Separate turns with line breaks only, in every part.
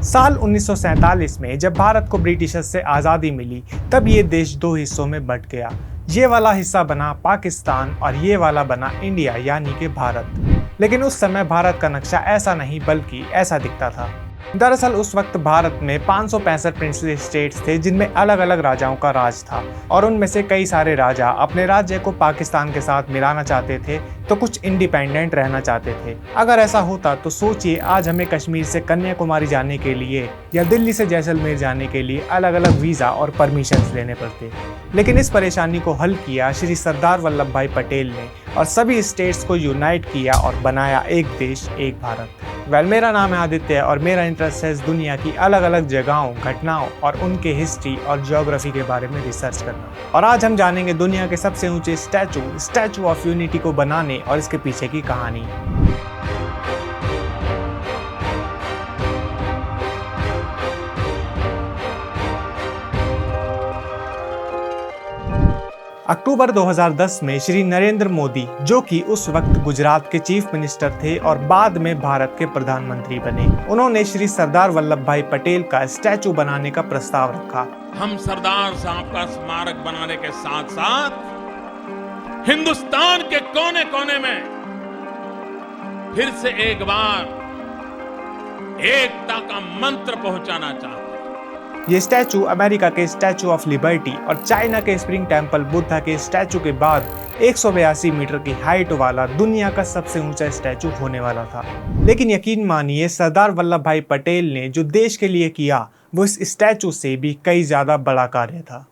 साल 1947 में जब भारत को ब्रिटिशर्स से आज़ादी मिली, तब ये देश दो हिस्सों में बंट गया। ये वाला हिस्सा बना पाकिस्तान और ये वाला बना इंडिया यानी कि भारत। लेकिन उस समय भारत का नक्शा ऐसा नहीं बल्कि ऐसा दिखता था। दरअसल उस वक्त भारत में 565 प्रिंसली स्टेट्स थे जिनमें अलग अलग राजाओं का राज था और उनमें से कई सारे राजा अपने राज्य को पाकिस्तान के साथ मिलाना चाहते थे तो कुछ इंडिपेंडेंट रहना चाहते थे। अगर ऐसा होता तो सोचिए आज हमें कश्मीर से कन्याकुमारी जाने के लिए या दिल्ली से जैसलमेर जाने के लिए अलग अलग वीज़ा और परमिशंस लेने पड़ते। लेकिन इस परेशानी को हल किया श्री सरदार वल्लभ भाई पटेल ने और सभी स्टेट्स को यूनाइट किया और बनाया एक देश एक भारत। मेरा नाम है आदित्य और मेरा इंटरेस्ट है इस दुनिया की अलग अलग जगहों, घटनाओं और उनके हिस्ट्री और ज्योग्राफी के बारे में रिसर्च करना। और आज हम जानेंगे दुनिया के सबसे ऊंचे स्टैचू ऑफ यूनिटी को बनाने और इसके पीछे की कहानी। अक्टूबर 2010 में श्री नरेंद्र मोदी, जो कि उस वक्त गुजरात के चीफ मिनिस्टर थे और बाद में भारत के प्रधानमंत्री बने, उन्होंने श्री सरदार वल्लभ भाई पटेल का स्टैचू बनाने का प्रस्ताव रखा।
हम सरदार साहब का स्मारक बनाने के साथ साथ हिंदुस्तान के कोने कोने में फिर से एक बार एकता का मंत्र पहुंचाना चाहते हैं।
ये स्टैचू अमेरिका के स्टैचू ऑफ लिबर्टी और चाइना के स्प्रिंग टेम्पल बुद्धा के स्टैचू के बाद 182 मीटर की हाइट वाला दुनिया का सबसे ऊंचा स्टैचू होने वाला था। लेकिन यकीन मानिए सरदार वल्लभ भाई पटेल ने जो देश के लिए किया वो इस स्टैचू से भी कई ज्यादा बड़ा कार्य था।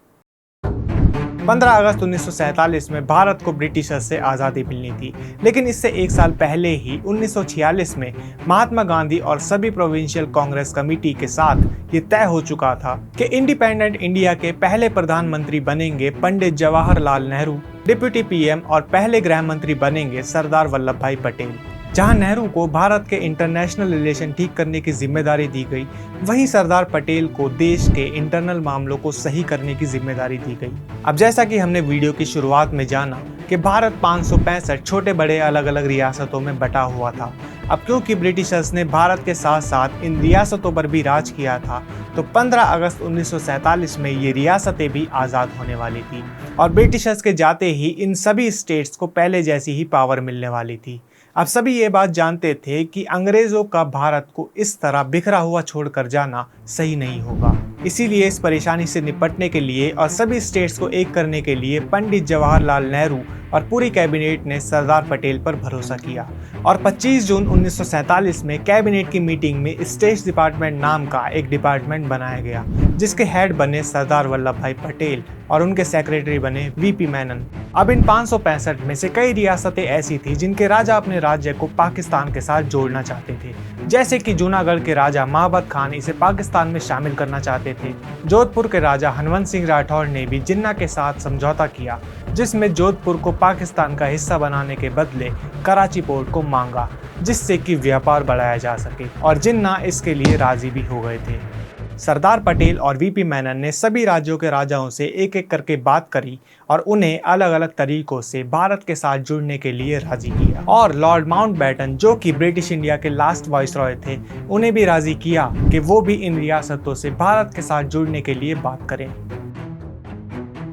15 अगस्त 1947 में भारत को ब्रिटिशर्स से आज़ादी मिलनी थी, लेकिन इससे एक साल पहले ही 1946 में महात्मा गांधी और सभी प्रोविंशियल कांग्रेस कमेटी के साथ ये तय हो चुका था कि इंडिपेंडेंट इंडिया के पहले प्रधानमंत्री बनेंगे पंडित जवाहरलाल नेहरू, डिप्टी पीएम और पहले गृह मंत्री बनेंगे सरदार वल्लभ भाई पटेल। जहां नेहरू को भारत के इंटरनेशनल रिलेशन ठीक करने की जिम्मेदारी दी गई, वहीं सरदार पटेल को देश के इंटरनल मामलों को सही करने की जिम्मेदारी दी गई। अब जैसा कि हमने वीडियो की शुरुआत में जाना कि भारत 565 छोटे बड़े अलग अलग रियासतों में बटा हुआ था। अब क्योंकि ब्रिटिशर्स ने भारत के साथ साथ इन रियासतों पर भी राज किया था, तो 15 अगस्त 1947 में ये रियासतें भी आज़ाद होने वाली थी और ब्रिटिशर्स के जाते ही इन सभी स्टेट्स को पहले जैसी ही पावर मिलने वाली थी। अब सभी ये बात जानते थे कि अंग्रेजों का भारत को इस तरह बिखरा हुआ छोड़कर जाना सही नहीं होगा। इसीलिए इस परेशानी से निपटने के लिए और सभी स्टेट्स को एक करने के लिए पंडित जवाहरलाल नेहरू और पूरी कैबिनेट ने सरदार पटेल पर भरोसा किया और 25 जून 1947 में कैबिनेट की मीटिंग में स्टेट डिपार्टमेंट नाम का एक डिपार्टमेंट बनाया गया, जिसके हेड बने सरदार वल्लभ भाई पटेल और उनके सेक्रेटरी बने वीपी मेनन। अब इन 565 में से कई रियासतें ऐसी थी जिनके राजा अपने राज्य को पाकिस्तान के साथ जोड़ना चाहते थे, जैसे कि जूनागढ़ के राजा महाबत खान इसे पाकिस्तान में शामिल करना चाहते थे। जोधपुर के राजा हनवंत सिंह राठौर ने भी जिन्ना के साथ समझौता किया, जिसमें जोधपुर को पाकिस्तान का हिस्सा बनाने के बदले कराची पोर्ट को मांगा, जिससे कि व्यापार बढ़ाया जा सके और जिन्ना इसके लिए राजी भी हो गए थे। सरदार पटेल और वीपी मेनन ने सभी राज्यों के राजाओं से एक एक करके बात करी और उन्हें अलग अलग तरीकों से भारत के साथ जुड़ने के लिए राजी किया और लॉर्ड माउंटबेटन, जो कि ब्रिटिश इंडिया के लास्ट वाइसरॉय थे, उन्हें भी राजी किया कि वो भी इन रियासतों से भारत के साथ जुड़ने के लिए बात करें।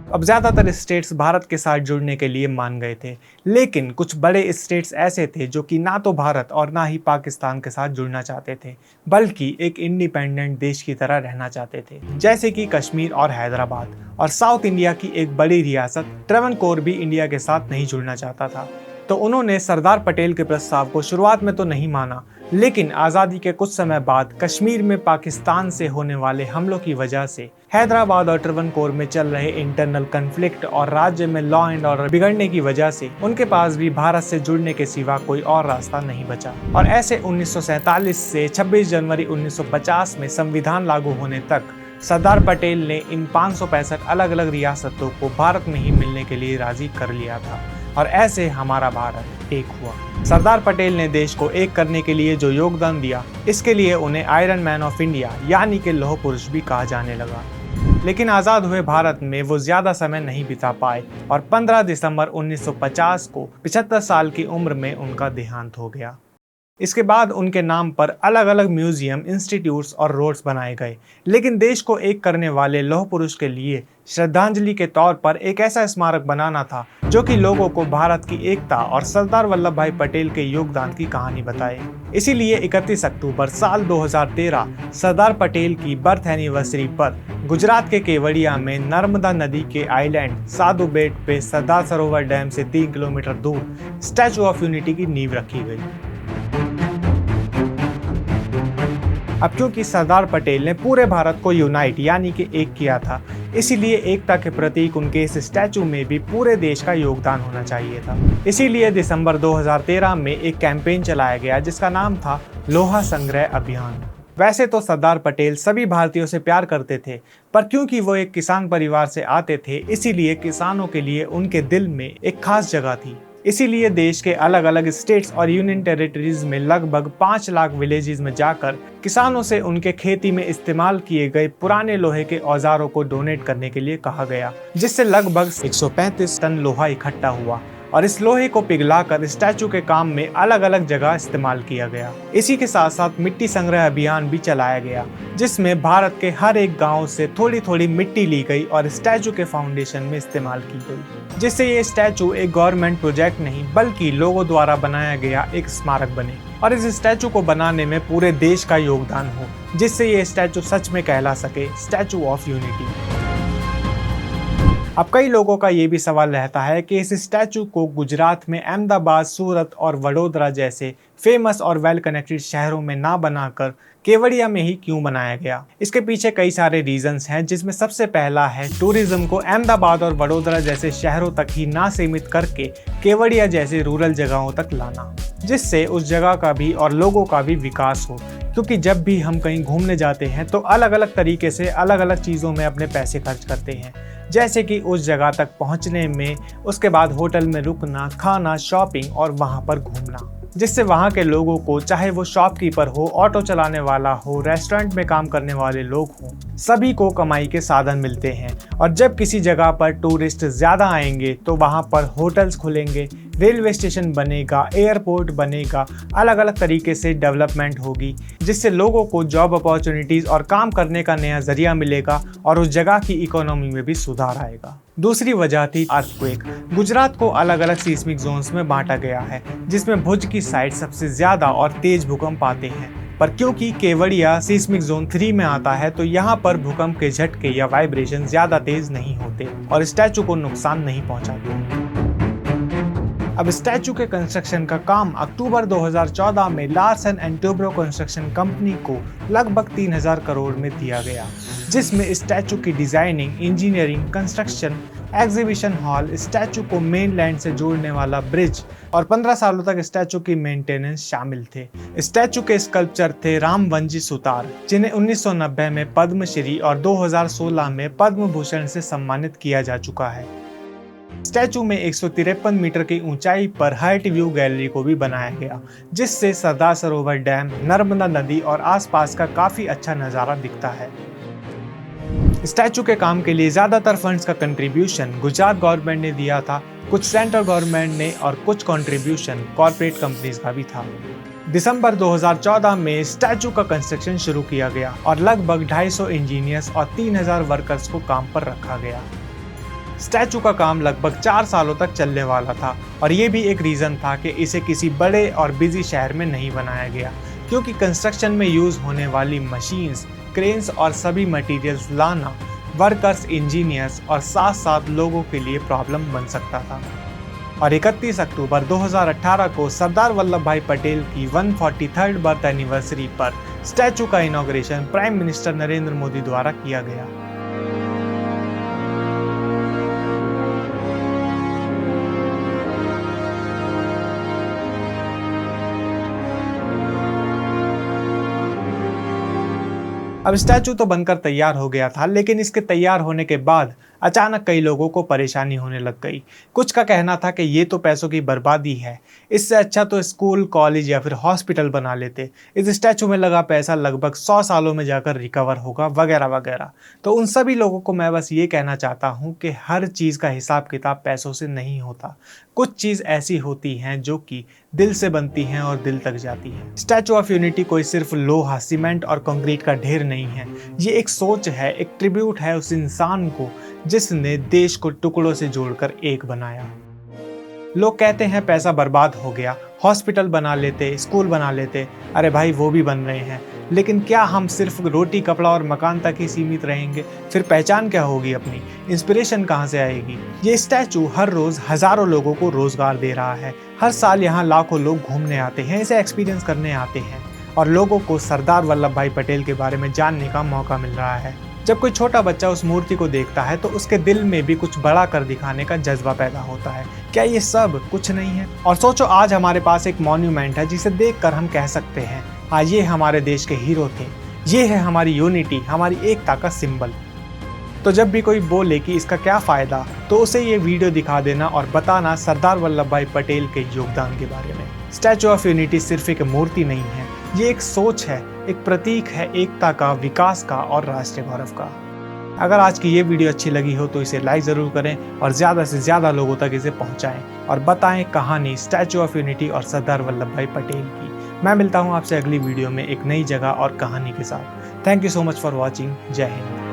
अब ज्यादातर स्टेट्स भारत के साथ जुड़ने के लिए मान गए थे, लेकिन कुछ बड़े स्टेट्स ऐसे थे जो कि ना तो भारत और ना ही पाकिस्तान के साथ जुड़ना चाहते थे, बल्कि एक इंडिपेंडेंट देश की तरह रहना चाहते थे, जैसे कि कश्मीर और हैदराबाद। और साउथ इंडिया की एक बड़ी रियासत ट्रेवनकोर भी इंडिया के साथ नहीं जुड़ना चाहता था। तो उन्होंने सरदार पटेल के प्रस्ताव को शुरुआत में तो नहीं माना, लेकिन आज़ादी के कुछ समय बाद कश्मीर में पाकिस्तान से होने वाले हमलों की वजह से हैदराबाद और ट्रेवनकोर में चल रहे इंटरनल कन्फ्लिक्ट और राज्य में लॉ एंड ऑर्डर बिगड़ने की वजह से उनके पास भी भारत से जुड़ने के सिवा कोई और रास्ता नहीं बचा। और ऐसे 1947 से 26 जनवरी 1950 में संविधान लागू होने तक सरदार पटेल ने इन 565 अलग अलग रियासतों को भारत में ही मिलने के लिए राजी कर लिया था और ऐसे हमारा भारत एक हुआ। सरदार पटेल ने देश को एक करने के लिए जो योगदान दिया, इसके लिए उन्हें आयरन मैन ऑफ इंडिया यानी कि लौह पुरुष भी कहा जाने लगा। लेकिन आज़ाद हुए भारत में वो ज़्यादा समय नहीं बिता पाए और 15 दिसंबर 1950 को 75 साल की उम्र में उनका देहांत हो गया। इसके बाद उनके नाम पर अलग अलग म्यूजियम, इंस्टीट्यूट्स और रोड्स बनाए गए। लेकिन देश को एक करने वाले लौह पुरुष के लिए श्रद्धांजलि के तौर पर एक ऐसा स्मारक बनाना था जो कि लोगों को भारत की एकता और सरदार वल्लभ भाई पटेल के योगदान की कहानी बताए। इसीलिए 31 अक्टूबर साल 2013 सरदार पटेल की बर्थ एनिवर्सरी पर गुजरात के केवड़िया में नर्मदा नदी के आइलैंड साधु बेट पे सरदार सरोवर डैम से 3 किलोमीटर दूर स्टैचू ऑफ यूनिटी की नींव रखी गई। अब क्योंकि सरदार पटेल ने पूरे भारत को यूनाइट यानी कि एक किया था, इसीलिए एकता के प्रतीक उनके इस स्टैचू में भी पूरे देश का योगदान होना चाहिए था। इसीलिए दिसंबर 2013 में एक कैंपेन चलाया गया जिसका नाम था लोहा संग्रह अभियान। वैसे तो सरदार पटेल सभी भारतीयों से प्यार करते थे, पर क्योंकि वो एक किसान परिवार से आते थे, इसीलिए किसानों के लिए उनके दिल में एक खास जगह थी। इसीलिए देश के अलग अलग स्टेट्स और यूनियन टेरिटरीज में लगभग 5 लाख विलेजेस में जाकर किसानों से उनके खेती में इस्तेमाल किए गए पुराने लोहे के औजारों को डोनेट करने के लिए कहा गया, जिससे लगभग 135 टन लोहा इकट्ठा हुआ और इस लोहे को पिघलाकर स्टैचू के काम में अलग अलग जगह इस्तेमाल किया गया। इसी के साथ साथ मिट्टी संग्रह अभियान भी चलाया गया, जिसमें भारत के हर एक गांव से थोड़ी थोड़ी मिट्टी ली गई और स्टैचू के फाउंडेशन में इस्तेमाल की गई, जिससे ये स्टैचू एक गवर्नमेंट प्रोजेक्ट नहीं बल्कि लोगों द्वारा बनाया गया एक स्मारक बने और इस स्टैचू को बनाने में पूरे देश का योगदान हो, जिससे ये स्टैचू सच में कहला सके स्टैचू ऑफ यूनिटी। अब कई लोगों का ये भी सवाल रहता है कि इस स्टैचू को गुजरात में अहमदाबाद, सूरत और वडोदरा जैसे फेमस और वेल कनेक्टेड शहरों में ना बनाकर केवड़िया में ही क्यों बनाया गया। इसके पीछे कई सारे रीजंस हैं, जिसमें सबसे पहला है टूरिज्म को अहमदाबाद और वडोदरा जैसे शहरों तक ही ना सीमित करके केवड़िया जैसे रूरल जगहों तक लाना, जिससे उस जगह का भी और लोगों का भी विकास हो। क्योंकि जब भी हम कहीं घूमने जाते हैं तो अलग अलग तरीके से अलग अलग चीज़ों में अपने पैसे खर्च करते हैं, जैसे कि उस जगह तक पहुंचने में, उसके बाद होटल में रुकना, खाना, शॉपिंग और वहां पर घूमना, जिससे वहां के लोगों को, चाहे वो शॉपकीपर हो, ऑटो चलाने वाला हो, रेस्टोरेंट में काम करने वाले लोग हों, सभी को कमाई के साधन मिलते हैं। और जब किसी जगह पर टूरिस्ट ज़्यादा आएंगे तो वहां पर होटल्स खुलेंगे, रेलवे स्टेशन बनेगा, एयरपोर्ट बनेगा, अलग अलग तरीके से डेवलपमेंट होगी, जिससे लोगों को जॉब अपॉर्चुनिटीज़ और काम करने का नया जरिया मिलेगा और उस जगह की इकोनॉमी में भी सुधार आएगा। दूसरी वजह थी अर्थक्वेक। गुजरात को अलग अलग सीस्मिक जोन्स में बांटा गया है, जिसमें भुज की साइड सबसे ज़्यादा और तेज भूकंप आते हैं, पर क्योंकि केवड़िया सीस्मिक जोन 3 में आता है तो यहाँ पर भूकंप के झटके या वाइब्रेशन ज़्यादा तेज नहीं होते और स्टैचू को नुकसान नहीं पहुँचाते। अब स्टैचू के कंस्ट्रक्शन का काम अक्टूबर 2014 में Larsen and Toubro construction company को लगभग 3000 करोड़ में दिया गया, जिसमें स्टैचू की designing, engineering, construction, exhibition hall, statue को मेन लैंड से जोड़ने वाला ब्रिज और 15 सालों तक स्टैचू की मेंटेनेंस शामिल थे। स्टैचू के स्कल्पचर थे रामवंजी सुतार, जिन्हें 1990 में पद्मश्री और 2016 में पद्म भूषण से सम्मानित किया जा चुका है। स्टैचू में 153 मीटर की ऊंचाई पर हाइट व्यू गैलरी को भी बनाया गया, जिससे सरदार सरोवर डैम, नर्मदा नदी और आसपास का काफी अच्छा नजारा दिखता है। स्टैचू के काम के लिए ज्यादातर फंड्स का कंट्रीब्यूशन गुजरात गवर्नमेंट ने दिया था, कुछ सेंट्रल गवर्नमेंट ने और कुछ कंट्रीब्यूशन कॉर्पोरेट कंपनीज का भी था। दिसंबर 2014 में स्टैचू का कंस्ट्रक्शन शुरू किया गया और लगभग 250 इंजीनियर्स और 3000 वर्कर्स को काम पर रखा गया। स्टैचू का काम लगभग 4 सालों तक चलने वाला था और ये भी एक रीज़न था कि इसे किसी बड़े और बिजी शहर में नहीं बनाया गया, क्योंकि कंस्ट्रक्शन में यूज़ होने वाली मशीन्स, क्रेन्स और सभी मटेरियल्स लाना वर्कर्स, इंजीनियर्स और साथ साथ लोगों के लिए प्रॉब्लम बन सकता था। और 31 अक्टूबर 2018 को सरदार वल्लभ भाई पटेल की 143rd बर्थ एनिवर्सरी पर स्टैचू का inauguration prime minister Narendra Modi द्वारा किया गया। अब स्टैचू तो बनकर तैयार हो गया था, लेकिन इसके तैयार होने के बाद अचानक कई लोगों को परेशानी होने लग गई। कुछ का कहना था कि ये तो पैसों की बर्बादी है, इससे अच्छा तो स्कूल, कॉलेज या फिर हॉस्पिटल बना लेते, इस स्टैचू में लगा पैसा लगभग 100 सालों में जाकर रिकवर होगा, वगैरह वगैरह। तो उन सभी लोगों को मैं बस ये कहना चाहता हूँ कि हर चीज़ का हिसाब किताब पैसों से नहीं होता। कुछ चीज़ ऐसी होती हैं जो कि दिल से बनती हैं और दिल तक जाती हैं। स्टैचू ऑफ यूनिटी कोई सिर्फ लोहा, सीमेंट और कंक्रीट का ढेर नहीं है। ये एक सोच है, एक ट्रिब्यूट है उस इंसान को जिसने देश को टुकड़ों से जोड़कर एक बनाया। लोग कहते हैं पैसा बर्बाद हो गया, हॉस्पिटल बना लेते, स्कूल बना लेते। अरे भाई, वो भी बन रहे हैं, लेकिन क्या हम सिर्फ रोटी, कपड़ा और मकान तक ही सीमित रहेंगे? फिर पहचान क्या होगी अपनी? इंस्पिरेशन कहाँ से आएगी? ये स्टैचू हर रोज हजारों लोगों को रोजगार दे रहा है। हर साल यहाँ लाखों लोग घूमने आते हैं, इसे एक्सपीरियंस करने आते हैं और लोगों को सरदार वल्लभ भाई पटेल के बारे में जानने का मौका मिल रहा है। जब कोई छोटा बच्चा उस मूर्ति को देखता है तो उसके दिल में भी कुछ बड़ा कर दिखाने का जज्बा पैदा होता है। क्या ये सब कुछ नहीं है? और सोचो, आज हमारे पास एक मॉन्यूमेंट है जिसे देखकर हम कह सकते हैं, हाँ, ये हमारे देश के हीरो थे, ये है हमारी यूनिटी, हमारी एकता का सिंबल। तो जब भी कोई बोले कि इसका क्या फायदा, तो उसे ये वीडियो दिखा देना और बताना सरदार वल्लभ भाई पटेल के योगदान के बारे में। स्टैचू ऑफ यूनिटी सिर्फ एक मूर्ति नहीं है, ये एक सोच है, एक प्रतीक है एकता का, विकास का और राष्ट्रीय गौरव का। अगर आज की ये वीडियो अच्छी लगी हो तो इसे लाइक ज़रूर करें और ज़्यादा से ज़्यादा लोगों तक इसे पहुंचाएं और बताएं कहानी स्टैचू ऑफ यूनिटी और सरदार वल्लभ भाई पटेल की। मैं मिलता हूं आपसे अगली वीडियो में एक नई जगह और कहानी के साथ। Thank you so much for watching. जय हिंद।